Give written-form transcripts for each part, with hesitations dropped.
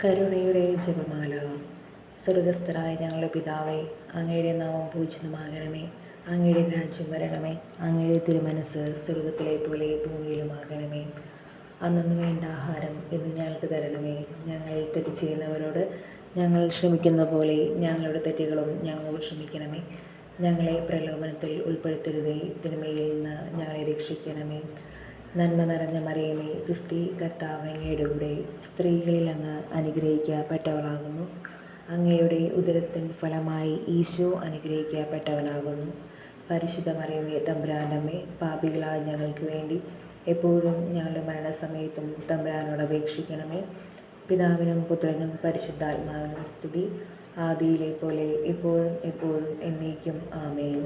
കരുണയുടെ ജപമാല. സ്വർഗസ്ഥനായ ഞങ്ങളുടെ പിതാവേ, അങ്ങയുടെ നാമം പൂജിതമാകണമേ. അങ്ങയുടെ രാജ്യം വരണമേ. അങ്ങയുടെ തിരുമനസ് സ്വർഗത്തിലെ പോലെ ഭൂമിയിലുമാകണമേ. അന്നന്ന് വേണ്ട ആഹാരം ഇന്ന് ഞങ്ങൾക്ക് തരണമേ. ഞങ്ങൾ തെറ്റ് ചെയ്യുന്നവരോട് ഞങ്ങൾ ക്ഷമിക്കുന്ന പോലെ ഞങ്ങളുടെ തെറ്റുകളും ഞങ്ങളോട് ക്ഷമിക്കണമേ. ഞങ്ങളെ പ്രലോഭനത്തിൽ ഉൾപ്പെടുത്തരുതേ, തിന്മയിൽ നിന്ന് ഞങ്ങളെ രക്ഷിക്കണമേ. നന്മ നിറഞ്ഞ മറിയമേ, സുസ്തി, കർത്താവ് അങ്ങയുടെ കൂടെ സ്ത്രീകളിൽ അങ്ങ് അനുഗ്രഹിക്കപ്പെട്ടവളാകുന്നു. അങ്ങയുടെ ഉദരത്തിൻ ഫലമായി ഈശോ അനുഗ്രഹിക്കപ്പെട്ടവനാകുന്നു. പരിശുദ്ധ മറിയമേ, തമ്പുരാനമ്മേ, പാപികളായ ഞങ്ങൾക്ക് വേണ്ടി എപ്പോഴും ഞങ്ങളുടെ മരണസമയത്തും തമ്പുരാനോട് അപേക്ഷിക്കണമേ. പിതാവിനും പുത്രനും പരിശുദ്ധാത്മാവിനും സ്തുതി, ആദിയിലെ പോലെ ഇപ്പോഴും എപ്പോഴും എന്നേക്കും ആമേൻ.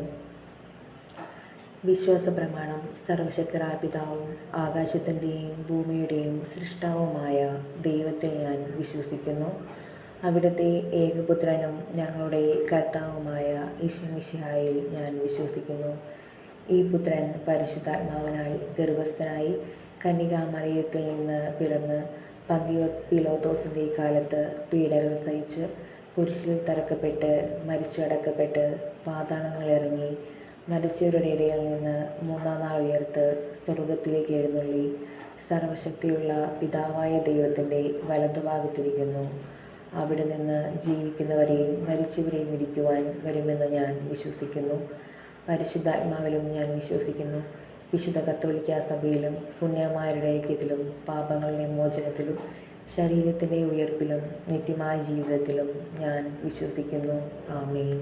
വിശ്വാസ പ്രമാണം. സർവശക്തനായ പിതാവും ആകാശത്തിൻ്റെയും ഭൂമിയുടെയും സൃഷ്ടാവുമായ ദൈവത്തിൽ ഞാൻ വിശ്വസിക്കുന്നു. അവിടുത്തെ ഏകപുത്രനും ഞങ്ങളുടെ കർത്താവുമായ ഈശോമിശിഹായിൽ ഞാൻ വിശ്വസിക്കുന്നു. ഈ പുത്രൻ പരിശുദ്ധാത്മാവിനാൽ ഗർഭസ്ഥനായി കന്യകാമറിയത്തിൽ നിന്ന് പിറന്ന് പന്തിയോസ് കാലത്ത് പീഡകൾ സഹിച്ച് കുരിശിൽ തറക്കപ്പെട്ട് മരിച്ചടക്കപ്പെട്ട് പാതാളങ്ങളിറങ്ങി മരിച്ചവരുടെ ഇടയിൽ നിന്ന് മൂന്നാം നാൾ ഉയർത്ത് സ്വർഗത്തിലേക്ക് എഴുന്നള്ളി സർവശക്തിയുള്ള പിതാവായ ദൈവത്തിൻ്റെ വലതുഭാഗത്തിരിക്കുന്നു. അവിടെ നിന്ന് ജീവിക്കുന്നവരെയും മരിച്ചവരെയും വിധിക്കുവാൻ വരുമെന്ന് ഞാൻ വിശ്വസിക്കുന്നു. പരിശുദ്ധാത്മാവിലും ഞാൻ വിശ്വസിക്കുന്നു. വിശുദ്ധ കത്തോലിക്കാ സഭയിലും പുണ്യന്മാരുടെ ഐക്യത്തിലും പാപങ്ങളുടെ മോചനത്തിലും ശരീരത്തിൻ്റെ ഉയർപ്പിലും നിത്യമായ ജീവിതത്തിലും ഞാൻ വിശ്വസിക്കുന്നു. ആമേൻ.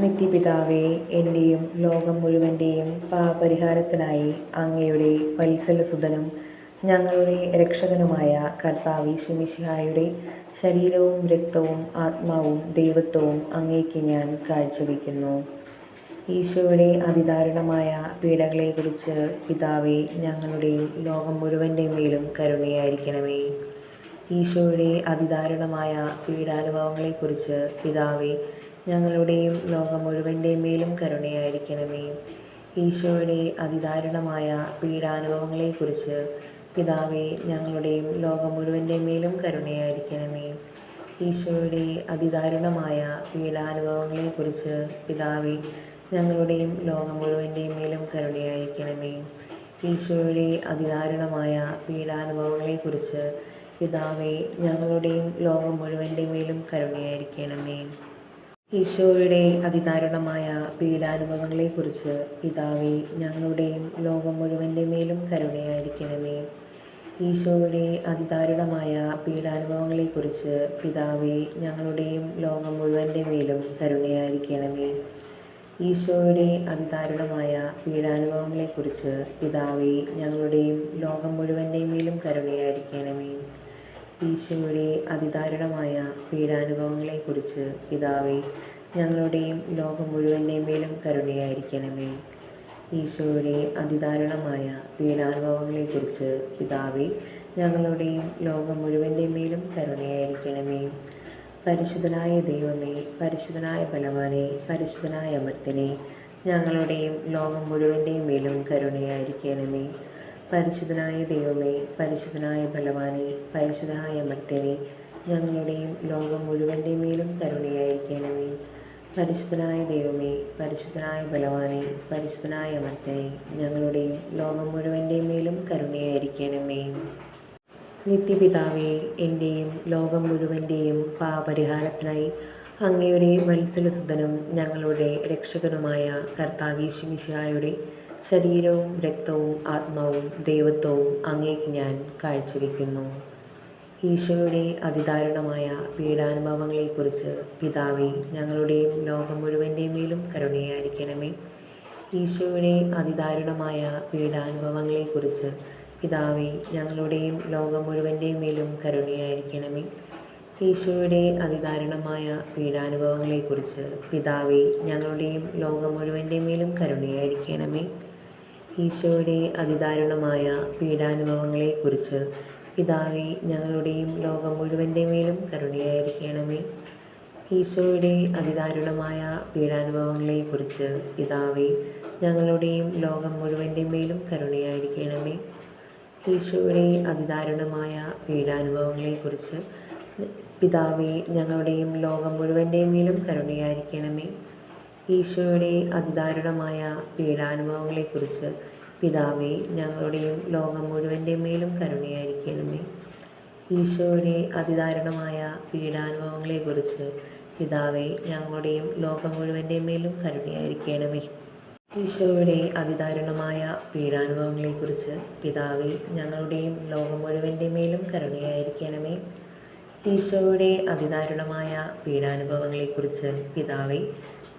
നിത്യപിതാവേ, എൻ്റെയും ലോകം മുഴുവൻ്റെയും പാപപരിഹാരത്തിനായി അങ്ങയുടെ വത്സലസുതനും ഞങ്ങളുടെ രക്ഷകനുമായ കർത്താവ് ഈശോമിശിഹായുടെ ശരീരവും രക്തവും ആത്മാവും ദൈവത്വവും അങ്ങേക്ക് ഞാൻ കാഴ്ചവെക്കുന്നു. ഈശോയുടെ അതിദാരുണമായ പീഡകളെക്കുറിച്ച് പിതാവേ, ഞങ്ങളുടെയും ലോകം മുഴുവൻ്റെ മേലും കരുണയായിരിക്കണമേ. ഈശോയുടെ അതിദാരുണമായ പീഡാനുഭവങ്ങളെക്കുറിച്ച് പിതാവേ, ഞങ്ങളുടെയും ലോകം മുഴുവൻ്റെ മേലും കരുണയായിരിക്കണമേ. ഈശോയുടെ അതിദാരുണമായ പീഡാനുഭവങ്ങളെക്കുറിച്ച് പിതാവേ, ഞങ്ങളുടെയും ലോകം മുഴുവൻ്റെ മേലും കരുണയായിരിക്കണമേ. ഈശോയുടെ അതിദാരുണമായ പീഡാനുഭവങ്ങളെക്കുറിച്ച് പിതാവേ, ഞങ്ങളുടെയും ലോകം മുഴുവൻ്റെ മേലും കരുണയായിരിക്കണമേ. ഈശോയുടെ അതിദാരുണമായ പീഡാനുഭവങ്ങളെക്കുറിച്ച് പിതാവേ, ഞങ്ങളുടെയും ലോകം മുഴുവൻ്റെ മേലും കരുണയായിരിക്കണമേ. ഈശോയുടെ അതിദാരുണമായ പീഡാനുഭവങ്ങളെക്കുറിച്ച് പിതാവേ, ഞങ്ങളുടെയും ലോകം മുഴുവൻ്റെ മേലും കരുണയായിരിക്കണമേ. ഈശോയുടെ അതിദാരുണമായ പീഡാനുഭവങ്ങളെക്കുറിച്ച് പിതാവേ, ഞങ്ങളുടെയും ലോകം മുഴുവൻ്റെ മേലും കരുണയായിരിക്കണമേ. ഈശോയുടെ അതിദാരുണമായ പീഡാനുഭവങ്ങളെക്കുറിച്ച് പിതാവേ, ഞങ്ങളുടെയും ലോകം മുഴുവൻ്റെ മേലും കരുണയായിരിക്കണമേ. ഈശോയുടെ അതിദാരുണമായ പീഡാനുഭവങ്ങളെക്കുറിച്ച് പിതാവേ, ഞങ്ങളുടെയും ലോകം മുഴുവൻ്റെ മേലും കരുണയായിരിക്കണമേ. ഈശോയുടെ അതിദാരുണമായ പീഡാനുഭവങ്ങളെക്കുറിച്ച് പിതാവേ, ഞങ്ങളുടെയും ലോകം മുഴുവൻ്റെ മേലും കരുണയായിരിക്കണമേ. പരിശുദ്ധനായ ദൈവമേ, പരിശുദ്ധനായ ബലവാനെ, പരിശുദ്ധനായ അമർത്യനെ, ഞങ്ങളുടെയും ലോകം മുഴുവൻ്റെ മേലും കരുണയായിരിക്കണമേ. പരിശുദ്ധനായ ദൈവമേ, പരിശുദ്ധനായ ബലവാനെ, പരിശുദ്ധനായ അമർത്യനെ, ഞങ്ങളുടെയും ലോകം മുഴുവൻ്റെ മേലും കരുണയായിരിക്കണമേ. പരിശുദ്ധനായ ദൈവമേ, പരിശുദ്ധനായ ബലവാനെ, പരിശുദ്ധനായ അമർത്യനെ, ഞങ്ങളുടെയും ലോകം മുഴുവൻ്റെ മേലും കരുണയായിരിക്കണമേ. നിത്യപിതാവേ, എൻ്റെയും ലോകം മുഴുവൻ്റെയും പാപപരിഹാരത്തിനായി അങ്ങയുടെ വത്സലസുതനും ഞങ്ങളുടെ രക്ഷകനുമായ കർത്താവ് ഈശോമിശിഹായുടെ ശരീരവും രക്തവും ആത്മാവും ദൈവത്വവും അങ്ങേക്ക് ഞാൻ കാഴ്ചവെക്കുന്നു. ഈശോയുടെ അതിദാരുണമായ പീഡാനുഭവങ്ങളെക്കുറിച്ച് പിതാവേ, ഞങ്ങളുടെയും ലോകം മുഴുവൻ്റെ മേലും കരുണയായിരിക്കണമേ. ഈശോയുടെ അതിദാരുണമായ പീഡാനുഭവങ്ങളെക്കുറിച്ച് പിതാവേ, ഞങ്ങളുടെയും ലോകം മുഴുവൻ്റെ മേലും കരുണയായിരിക്കണമേ. ഈശോയുടെ അതിദാരുണമായ പീഡാനുഭവങ്ങളെക്കുറിച്ച് പിതാവേ, ഞങ്ങളുടെയും ലോകം മുഴുവൻ്റെ മേലും കരുണയായിരിക്കണമേ. ഈശോയുടെ അതിദാരുണമായ പീഡാനുഭവങ്ങളെക്കുറിച്ച് പിതാവേ, ഞങ്ങളുടെയും ലോകം മുഴുവൻ്റെ മേലും കരുണയായിരിക്കണമേ. ഈശോയുടെ അതിദാരുണമായ പീഡാനുഭവങ്ങളെക്കുറിച്ച് പിതാവേ, ഞങ്ങളുടെയും ലോകം മുഴുവൻ്റെ മേലും കരുണയായിരിക്കണമേ. ഈശോയുടെ അതിദാരുണമായ പീഡാനുഭവങ്ങളെക്കുറിച്ച് പിതാവേ, ഞങ്ങളുടെയും ലോകം മുഴുവൻ്റെയും മേലും കരുണയായിരിക്കണമേ. ഈശോയുടെ അതിദാരുണമായ പീഡാനുഭവങ്ങളെക്കുറിച്ച് പിതാവേ, ഞങ്ങളുടെയും ലോകം മുഴുവൻ്റെയും മേലും കരുണയായിരിക്കണമേ. ഈശോയുടെ അതിദാരുണമായ പീഡാനുഭവങ്ങളെക്കുറിച്ച് പിതാവേ, ഞങ്ങളുടെയും ലോകം മുഴുവൻ്റെയും മേലും കരുണയായിരിക്കണമേ. ഈശോയുടെ അതിദാരുണമായ പീഡാനുഭവങ്ങളെക്കുറിച്ച് പിതാവേ, ഞങ്ങളുടെയും ലോകം മുഴുവൻ്റെയും മേലും കരുണയായിരിക്കണമേ. ഈശോയുടെ അതിദാരുണമായ പീഡാനുഭവങ്ങളെക്കുറിച്ച് പിതാവേ,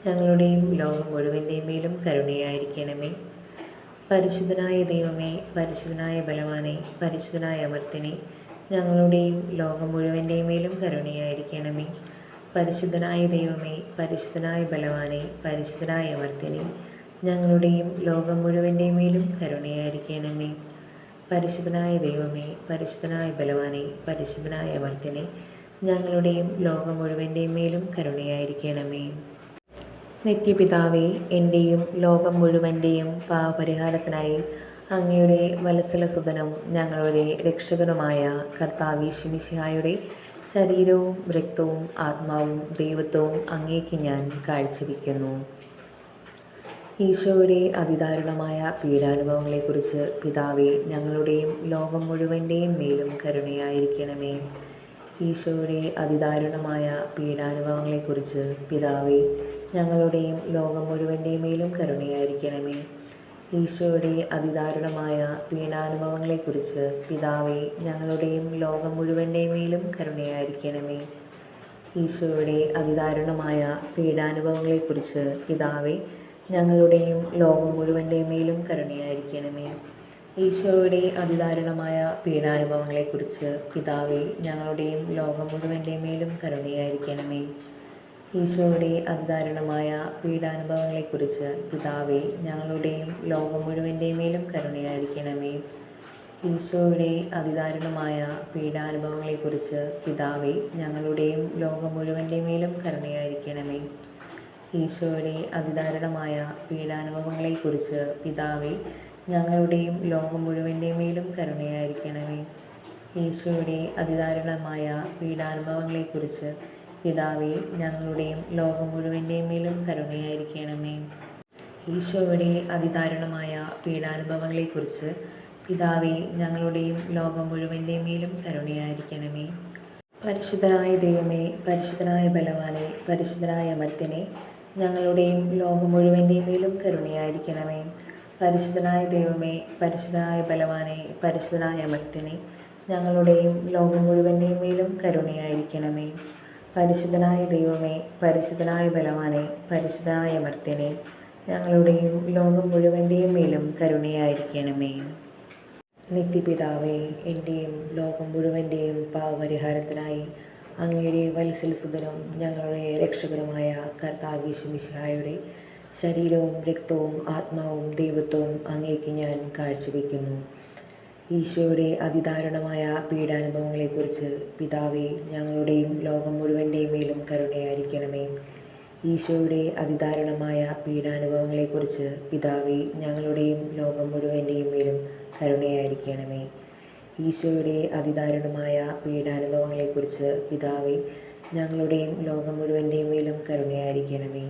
ഞങ്ങളുടെയും ലോകം മുഴുവൻ്റെയും മേലും കരുണയായിരിക്കണമേ. പരിശുദ്ധനായ ദൈവമേ, പരിശുദ്ധനായ ബലവാനെ, പരിശുദ്ധനായ അമർത്യനെ, ഞങ്ങളുടെയും ലോകം മുഴുവൻ്റെയും മേലും കരുണയായിരിക്കണമേ. പരിശുദ്ധനായ ദൈവമേ, പരിശുദ്ധനായ ബലവാനെ, പരിശുദ്ധനായ അമർത്യനെ, ഞങ്ങളുടെയും ലോകം മുഴുവൻ്റെയും മേലും കരുണയായിരിക്കണമേ. പരിശുദ്ധനായ ദൈവമേ, പരിശുദ്ധനായ ബലവാനെ, പരിശുദ്ധനായ അമർത്യനെ, ഞങ്ങളുടെയും ലോകം മുഴുവൻ്റെയും മേലും കരുണയായിരിക്കണമേ. നിത്യപിതാവേ, എൻ്റെയും ലോകം മുഴുവൻ്റെയും പാപപരിഹാരത്തിനായി അങ്ങയുടെ വത്സലസുതനും ഞങ്ങളുടെ രക്ഷകനുമായ കർത്താവീശുമിശിഹായുടെ ശരീരവും രക്തവും ആത്മാവും ദൈവത്വവും അങ്ങേക്ക് ഞാൻ കാഴ്ചവെക്കുന്നു. ഈശോയുടെ അതിദാരുണമായ പീഡാനുഭവങ്ങളെക്കുറിച്ച് പിതാവേ, ഞങ്ങളുടെയും ലോകം മുഴുവൻ്റെയും മേലും കരുണയായിരിക്കണമേ. ഈശോയുടെ അതിദാരുണമായ പീഡാനുഭവങ്ങളെക്കുറിച്ച് പിതാവേ, ഞങ്ങളുടെയും ലോകം മുഴുവൻ്റെയും മേലും കരുണയായിരിക്കണമേ. ഈശോയുടെ അതിദാരുണമായ പീഡാനുഭവങ്ങളെക്കുറിച്ച് പിതാവേ, ഞങ്ങളുടെയും ലോകം മുഴുവൻ്റെയും മേലും കരുണയായിരിക്കണമേ. ഈശോയുടെ അതിദാരുണമായ പീഡാനുഭവങ്ങളെക്കുറിച്ച് പിതാവേ, ഞങ്ങളുടെയും ലോകം മുഴുവൻ്റെയും മേലും കരുണയായിരിക്കണമേ. ഈശോയുടെ അതിദാരുണമായ പീഡാനുഭവങ്ങളെക്കുറിച്ച് പിതാവേ, ഞങ്ങളുടെയും ലോകം മുഴുവൻ്റെയും മേലും കരുണയായിരിക്കണമേ. ഈശോയുടെ അതിദാരുണമായ പീഡാനുഭവങ്ങളെക്കുറിച്ച് പിതാവേ, ഞങ്ങളുടെയും ലോകം മുഴുവൻ്റെയും മേലും കരുണയായിരിക്കണമേ. ഈശോയുടെ അതിദാരുണമായ പീഡാനുഭവങ്ങളെക്കുറിച്ച് പിതാവേ, ഞങ്ങളുടെയും ലോകം മുഴുവൻ്റെയും മേലും കരുണയായിരിക്കണമേ. ഈശോയുടെ അതിദാരുണമായ പീഡാനുഭവങ്ങളെക്കുറിച്ച് പിതാവേ, ഞങ്ങളുടെയും ലോകം മുഴുവൻ്റെയും മേലും കരുണയായിരിക്കണമേ. ഈശോയുടെ അതിദാരുണമായ പീഡാനുഭവങ്ങളെക്കുറിച്ച് പിതാവേ, ഞങ്ങളുടെയും ലോകം മുഴുവൻ്റെയും മേലും കരുണയായിരിക്കണമേ. ഈശോയുടെ അതിദാരുണമായ പീഡാനുഭവങ്ങളെക്കുറിച്ച് പിതാവേ, ഞങ്ങളുടെയും ലോകം മുഴുവൻ്റെയും മേലും കരുണയായിരിക്കണമേ. പരിശുദ്ധനായ ദൈവമേ, പരിശുദ്ധനായ ബലവാനെ, പരിശുദ്ധനായ അമർത്യനെ, ഞങ്ങളുടെയും ലോകം മുഴുവൻ്റെയും മേലും കരുണയായിരിക്കണമേ. പരിശുദ്ധനായ ദൈവമേ, പരിശുദ്ധനായ ബലവാനെ, പരിശുദ്ധനായ അമർത്യനെ, ഞങ്ങളുടെയും ലോകം മുഴുവൻ്റെയും മേലും കരുണയായിരിക്കണമേ. പരിശുദ്ധനായ ദൈവമേ, പരിശുദ്ധനായ ബലവാനെ, പരിശുദ്ധനായ അമർത്യനെ, ഞങ്ങളുടെയും ലോകം മുഴുവൻ്റെയും മേലും കരുണയായിരിക്കണമേ. നിത്യപിതാവേ, എൻ്റെയും ലോകം മുഴുവൻ്റെയും പാപപരിഹാരത്തിനായി അങ്ങയുടെ വത്സലസുതനും ഞങ്ങളുടെ രക്ഷകനുമായ കർത്താവീശുമിശിഹായുടെ ശരീരവും രക്തവും ആത്മാവും ദൈവത്വവും അങ്ങേക്ക് ഞാൻ കാഴ്ചവെക്കുന്നു. ഈശോയുടെ അതിദാരുണമായ പീഡാനുഭവങ്ങളെക്കുറിച്ച് പിതാവേ, ഞങ്ങളുടെയും ലോകം മുഴുവൻ്റെയും മേലും കരുണയായിരിക്കണമേ. ഈശോയുടെ അതിദാരുണമായ പീഡാനുഭവങ്ങളെക്കുറിച്ച് പിതാവേ, ഞങ്ങളുടെയും ലോകം മുഴുവൻ്റെയും മേലും കരുണയായിരിക്കണമേ. ഈശോയുടെ അതിദാരുണമായ പീഡാനുഭവങ്ങളെക്കുറിച്ച് പിതാവേ, ഞങ്ങളുടെയും ലോകം മുഴുവൻ്റെയും മേലും കരുണയായിരിക്കണമേ.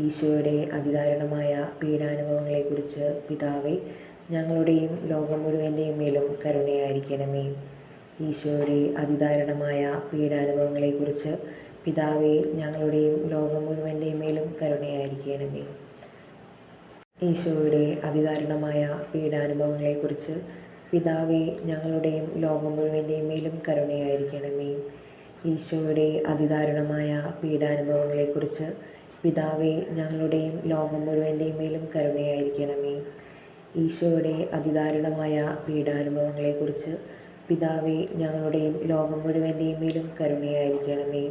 ഈശോയുടെ അതിദാരുണമായ പീഡാനുഭവങ്ങളെക്കുറിച്ച് പിതാവേ, ഞങ്ങളുടെയും ലോകം മുഴുവൻ്റെയും മേലും കരുണയായിരിക്കണമേ. ഈശോയുടെ അതിദാരുണമായ പീഡാനുഭവങ്ങളെക്കുറിച്ച് പിതാവേ, ഞങ്ങളുടെയും ലോകം മുഴുവൻ്റെയും മേലും കരുണയായിരിക്കണമേ. ഈശോയുടെ അതിദാരുണമായ പീഡാനുഭവങ്ങളെക്കുറിച്ച് പിതാവേ, ഞങ്ങളുടെയും ലോകം മുഴുവൻ്റെയും മേലും കരുണയായിരിക്കണമേ. ഈശോയുടെ അതിദാരുണമായ പീഡാനുഭവങ്ങളെക്കുറിച്ച് പിതാവേ, ഞങ്ങളുടെയും ലോകം മുഴുവൻ്റെയും മേലും കരുണയായിരിക്കണമേ. ഈശോയുടെ അതിദാരുണമായ പീഡാനുഭവങ്ങളെക്കുറിച്ച് പിതാവേ, ഞങ്ങളുടെയും ലോകം മുഴുവൻ്റെയും മേലും കരുണയായിരിക്കണമേ.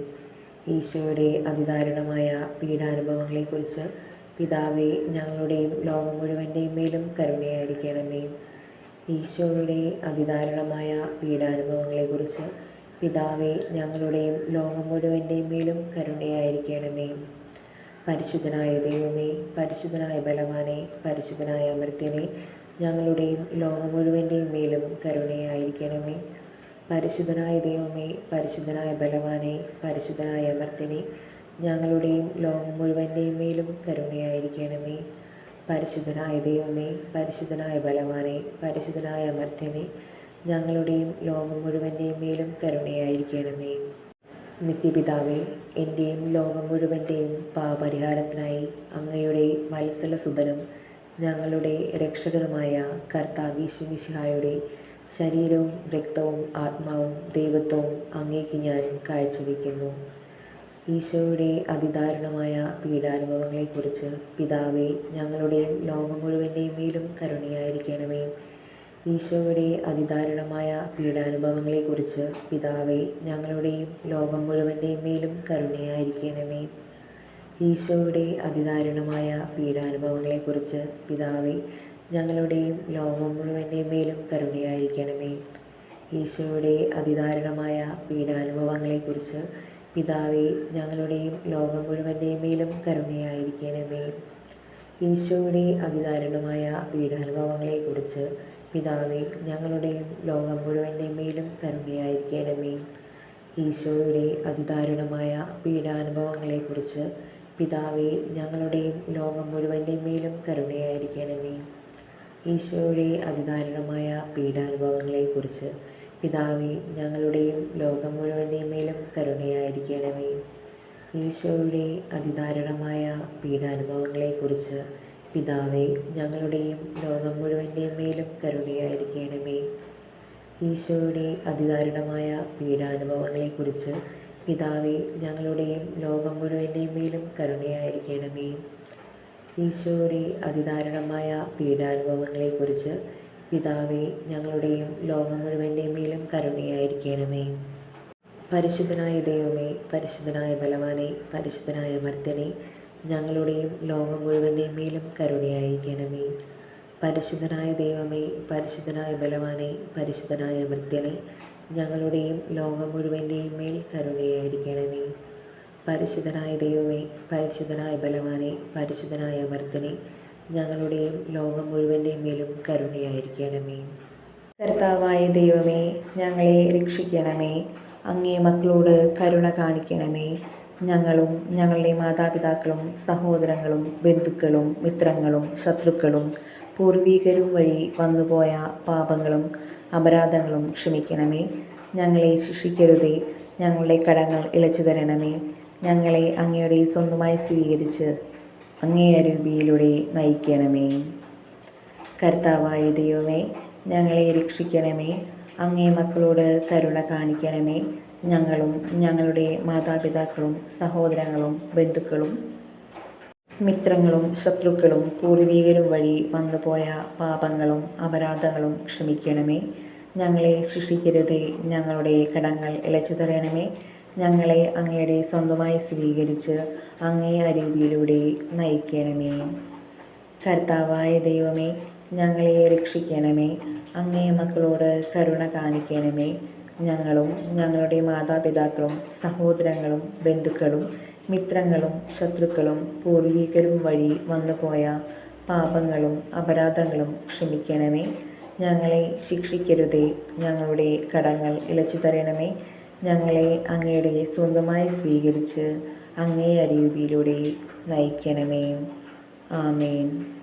ഈശോയുടെ അതിദാരുണമായ പീഡാനുഭവങ്ങളെക്കുറിച്ച് പിതാവേ, ഞങ്ങളുടെയും ലോകം മുഴുവൻ്റെയും മേലും കരുണയായിരിക്കണമേ. ഈശോയുടെ അതിദാരുണമായ പീഡാനുഭവങ്ങളെക്കുറിച്ച് പിതാവേ, ഞങ്ങളുടെയും ലോകം മുഴുവൻ്റെയും മേലും കരുണയായിരിക്കണമേ. പരിശുദ്ധനായ ദൈവമേ, പരിശുദ്ധനായ ബലവാനെ, പരിശുദ്ധനായ അമർത്യനെ, ഞങ്ങളുടെയും ലോകം മുഴുവൻ്റെയും മേലും കരുണയായിരിക്കണമേ. പരിശുദ്ധനായ ദൈവമേ, പരിശുദ്ധനായ ബലവാനെ, പരിശുദ്ധനായ അമർത്യനെ, ഞങ്ങളുടെയും ലോകം മുഴുവൻ്റെയും മേലും കരുണയായിരിക്കണമേ. പരിശുദ്ധനായ ദൈവമേ, പരിശുദ്ധനായ ബലവാനെ, പരിശുദ്ധനായ അമർത്യനെ, ഞങ്ങളുടെയും ലോകം മുഴുവൻ്റെയും മേലും കരുണയായിരിക്കണമേ. നിത്യപിതാവേ, എൻ്റെയും ലോകം മുഴുവൻ്റെയും പാപപരിഹാരത്തിനായി അങ്ങയുടെ വത്സലസുതനും ഞങ്ങളുടെ രക്ഷകനുമായ കർത്താവ് യേശു മിശിഹായുടെ ശരീരവും രക്തവും ആത്മാവും ദൈവത്വവും അങ്ങേക്ക് ഞാൻ കാഴ്ചവെക്കുന്നു. ഈശോയുടെ അതിദാരുണമായ പീഡാനുഭവങ്ങളെക്കുറിച്ച് പിതാവേ, ഞങ്ങളുടെയും ലോകം മുഴുവൻ്റെയും മേലും കരുണയായിരിക്കണമേ. ഈശോയുടെ അതിദാരുണമായ പീഡാനുഭവങ്ങളെക്കുറിച്ച് പിതാവേ, ഞങ്ങളുടെയും ലോകം മുഴുവൻ്റെയും മേലും കരുണയായിരിക്കണമേ. ഈശോയുടെ അതിദാരുണമായ പീഡാനുഭവങ്ങളെക്കുറിച്ച് പിതാവേ, ഞങ്ങളുടെയും ലോകം മുഴുവൻ്റെയും മേലും കരുണയായിരിക്കണമേ. ഈശോയുടെ അതിദാരുണമായ പീഡാനുഭവങ്ങളെക്കുറിച്ച് പിതാവേ, ഞങ്ങളുടെയും ലോകം മുഴുവൻ്റെയും മേലും കരുണയായിരിക്കണമേ. ഈശോയുടെ അതിദാരുണമായ പീഡാനുഭവങ്ങളെക്കുറിച്ച് പിതാവേ, ഞങ്ങളുടെയും ലോകം മുഴുവൻ്റെയും മേലും കരുണയായിരിക്കണമേ. ഈശോയുടെ അതിദാരുണമായ പീഡാനുഭവങ്ങളെക്കുറിച്ച് പിതാവേ, ഞങ്ങളുടെയും ലോകം മുഴുവൻ്റെയും മേലും കരുണയായിരിക്കണമേ. ഈശോയുടെ അതിദാരുണമായ പീഡാനുഭവങ്ങളെക്കുറിച്ച് പിതാവേ, ഞങ്ങളുടെയും ലോകം മുഴുവൻ്റെയും മേലും കരുണയായിരിക്കണമേ. ഈശോയുടെ അതിദാരുണമായ പീഡാനുഭവങ്ങളെക്കുറിച്ച് പിതാവേ, ഞങ്ങളുടെയും ലോകം മുഴുവൻ്റെയും മേലും കരുണയായിരിക്കണമേ. ഈശോയുടെ അതിദാരുണമായ പീഡാനുഭവങ്ങളെക്കുറിച്ച് പിതാവേ, ഞങ്ങളുടെയും ലോകം മുഴുവൻ്റെയും മേലും കരുണയായിരിക്കണമേ. ഈശോയുടെ അതിദാരുണമായ പീഡാനുഭവങ്ങളെക്കുറിച്ച് പിതാവേ, ഞങ്ങളുടെയും ലോകം മുഴുവൻ്റെയും മേലും കരുണയായിരിക്കണമേ. പരിശുദ്ധനായ ദൈവമേ, പരിശുദ്ധനായ ബലവാനെ, പരിശുദ്ധനായ അമർത്യനെ, ഞങ്ങളുടെയും ലോകം മുഴുവൻ്റെയും മേലും കരുണയായിരിക്കണമേ. പരിശുദ്ധനായ ദൈവമേ, പരിശുദ്ധനായ ബലവാനെ, പരിശുദ്ധനായ അമർത്യനെ, ഞങ്ങളുടെയും ലോകം മുഴുവൻ്റെയും മേൽ കരുണയായിരിക്കണമേ. പരിശുദ്ധനായ ദൈവമേ, പരിശുദ്ധനായ ബലവാനെ, പരിശുദ്ധനായ അമർത്യനെ, ഞങ്ങളുടെയും ലോകം മുഴുവൻ്റെയും മേലും കരുണയായിരിക്കണമേ. കർത്താവായ ദൈവമേ, ഞങ്ങളെ രക്ഷിക്കണമേ. അങ്ങേ മക്കളോട് കരുണ കാണിക്കണമേ. ഞങ്ങളും ഞങ്ങളുടെ മാതാപിതാക്കളും സഹോദരങ്ങളും ബന്ധുക്കളും മിത്രങ്ങളും ശത്രുക്കളും പൂർവീകരും വഴി വന്നുപോയ പാപങ്ങളും അപരാധങ്ങളും ക്ഷമിക്കണമേ. ഞങ്ങളെ ശിക്ഷിക്കരുതേ. ഞങ്ങളുടെ കടങ്ങൾ ഇളച്ചു തരണമേ. ഞങ്ങളെ അങ്ങയുടെ സ്വന്തമായി സ്വീകരിച്ച് അങ്ങേ അരൂപിയിലൂടെ നയിക്കണമേ. കർത്താവായ ദൈവമേ, ഞങ്ങളെ രക്ഷിക്കണമേ. അങ്ങേ മക്കളോട് കരുണ കാണിക്കണമേ. ഞങ്ങളും ഞങ്ങളുടെ മാതാപിതാക്കളും സഹോദരങ്ങളും ബന്ധുക്കളും മിത്രങ്ങളും ശത്രുക്കളും പൂർവീകരും വഴി വന്നുപോയ പാപങ്ങളും അപരാധങ്ങളും ക്ഷമിക്കണമേ. ഞങ്ങളെ ശിക്ഷിക്കരുതേ. ഞങ്ങളുടെ കടങ്ങൾ ഇളച്ചു തരണമേ. ഞങ്ങളെ അങ്ങയുടെ സ്വന്തമായി സ്വീകരിച്ച് അങ്ങേ അരൂപിയിലൂടെ നയിക്കണമേ. കർത്താവായ ദൈവമേ, ഞങ്ങളെ രക്ഷിക്കണമേ. അങ്ങേ മക്കളോട് കരുണ കാണിക്കണമേ. ഞങ്ങളും ഞങ്ങളുടെ മാതാപിതാക്കളും സഹോദരങ്ങളും ബന്ധുക്കളും മിത്രങ്ങളും ശത്രുക്കളും പൂർവീകരും വഴി വന്നുപോയ പാപങ്ങളും അപരാധങ്ങളും ക്ഷമിക്കണമേ. ഞങ്ങളെ ശിക്ഷിക്കരുതേ. ഞങ്ങളുടെ കടങ്ങൾ ഇളച്ചു തരണമേ. ഞങ്ങളെ അങ്ങയുടെ സ്വന്തമായി സ്വീകരിച്ച് അങ്ങേ അരൂപിയിലൂടെ നയിക്കണമേ. ആമേൻ.